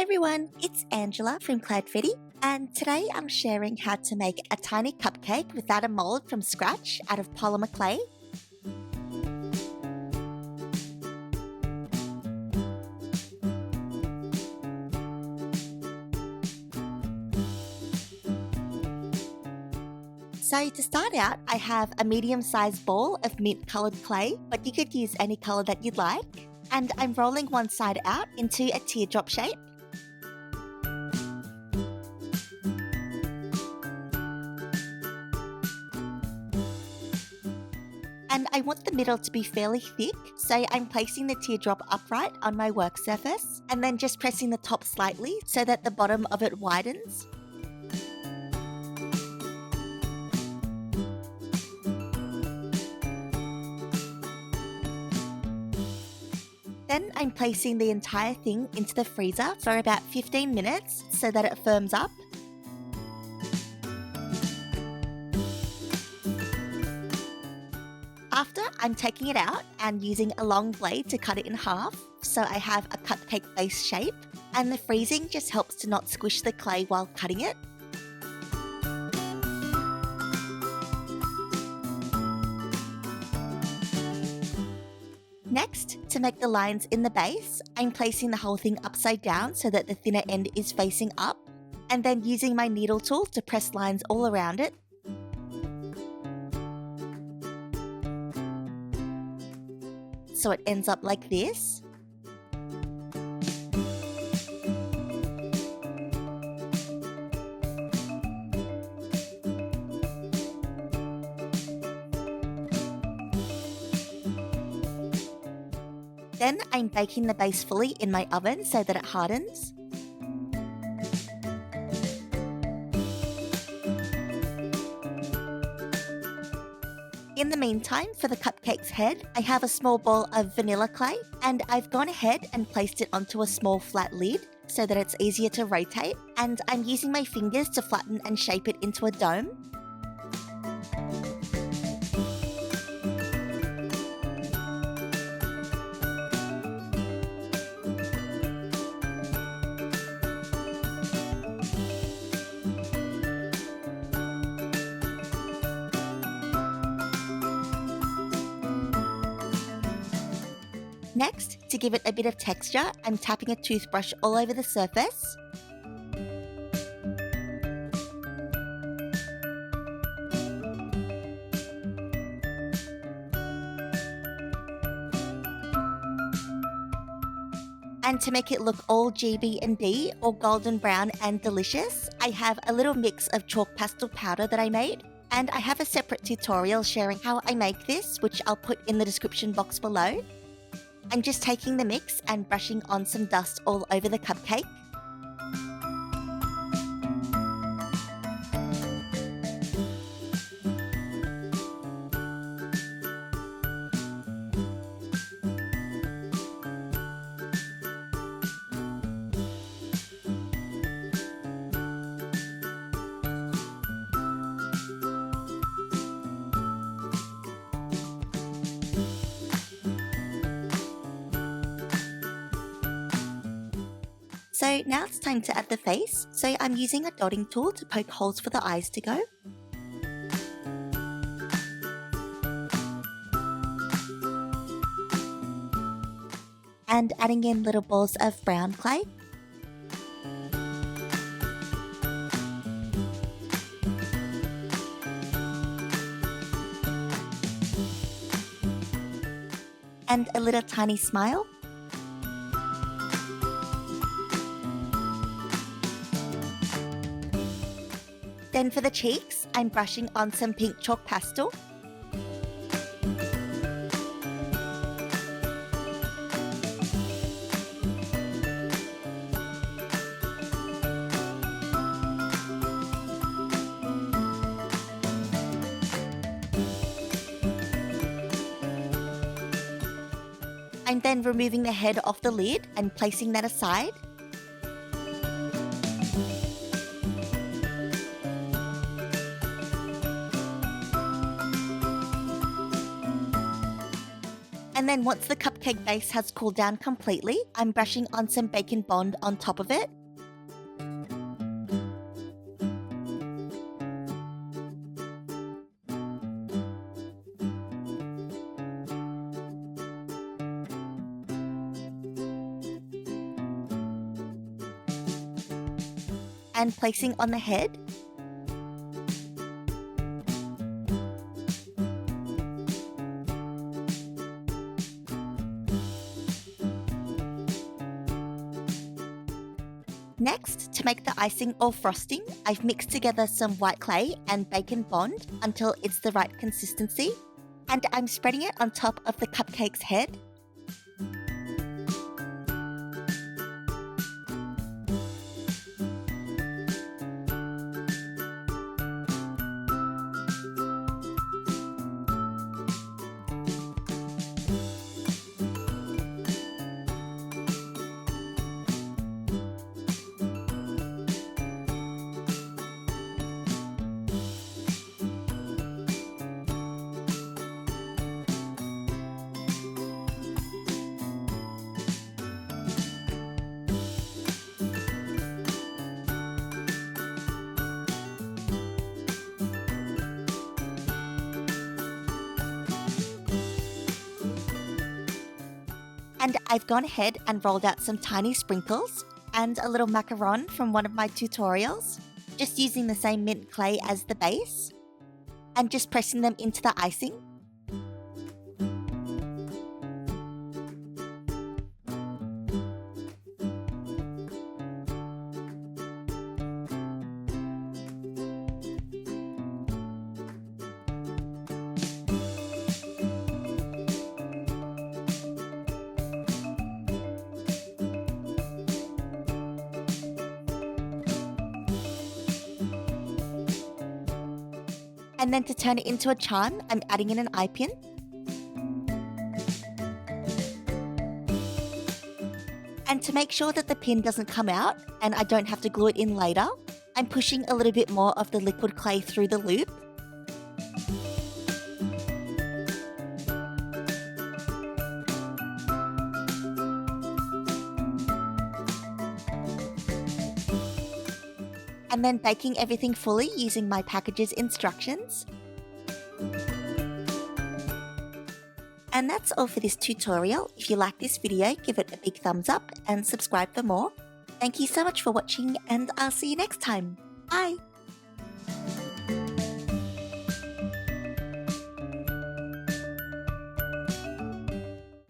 everyone, it's Angela from Cloudfetti, and today I'm sharing how to make a tiny cupcake without a mold from scratch out of polymer clay. So to start out, I have a medium-sized ball of mint-coloured clay, but you could use any colour that you'd like, and I'm rolling one side out into a teardrop shape. And I want the middle to be fairly thick, so I'm placing the teardrop upright on my work surface and then just pressing the top slightly so that the bottom of it widens. Then I'm placing the entire thing into the freezer for about 15 minutes so that it firms up. After, I'm taking it out and using a long blade to cut it in half, so I have a cupcake base shape, and the freezing just helps to not squish the clay while cutting it. Next, to make the lines in the base, I'm placing the whole thing upside down so that the thinner end is facing up, and then using my needle tool to press lines all around it. So it ends up like this. Then I'm baking the base fully in my oven so that it hardens. In the meantime, for the cupcake's head, I have a small ball of vanilla clay, and I've gone ahead and placed it onto a small flat lid so that it's easier to rotate, and I'm using my fingers to flatten and shape it into a dome. Next, to give it a bit of texture, I'm tapping a toothbrush all over the surface. And to make it look all GB&D or golden brown and delicious, I have a little mix of chalk pastel powder that I made. And I have a separate tutorial sharing how I make this, which I'll put in the description box below. I'm just taking the mix and brushing on some dust all over the cupcake. So now it's time to add the face, so I'm using a dotting tool to poke holes for the eyes to go. And adding in little balls of brown clay. And a little tiny smile. Then for the cheeks, I'm brushing on some pink chalk pastel. I'm then removing the head off the lid and placing that aside. And then once the cupcake base has cooled down completely, I'm brushing on some Bacon Bond on top of it. And placing on the head. Next, to make the icing or frosting, I've mixed together some white clay and Bacon Bond until it's the right consistency, and I'm spreading it on top of the cupcake's head. And I've gone ahead and rolled out some tiny sprinkles and a little macaron from one of my tutorials, just using the same mint clay as the base, and just pressing them into the icing. And then to turn it into a charm, I'm adding in an eye pin. And to make sure that the pin doesn't come out and I don't have to glue it in later, I'm pushing a little bit more of the liquid clay through the loop. And then baking everything fully using my package's instructions. And that's all for this tutorial. If you like this video, give it a big thumbs up and subscribe for more. Thank you so much for watching, and I'll see you next time. Bye!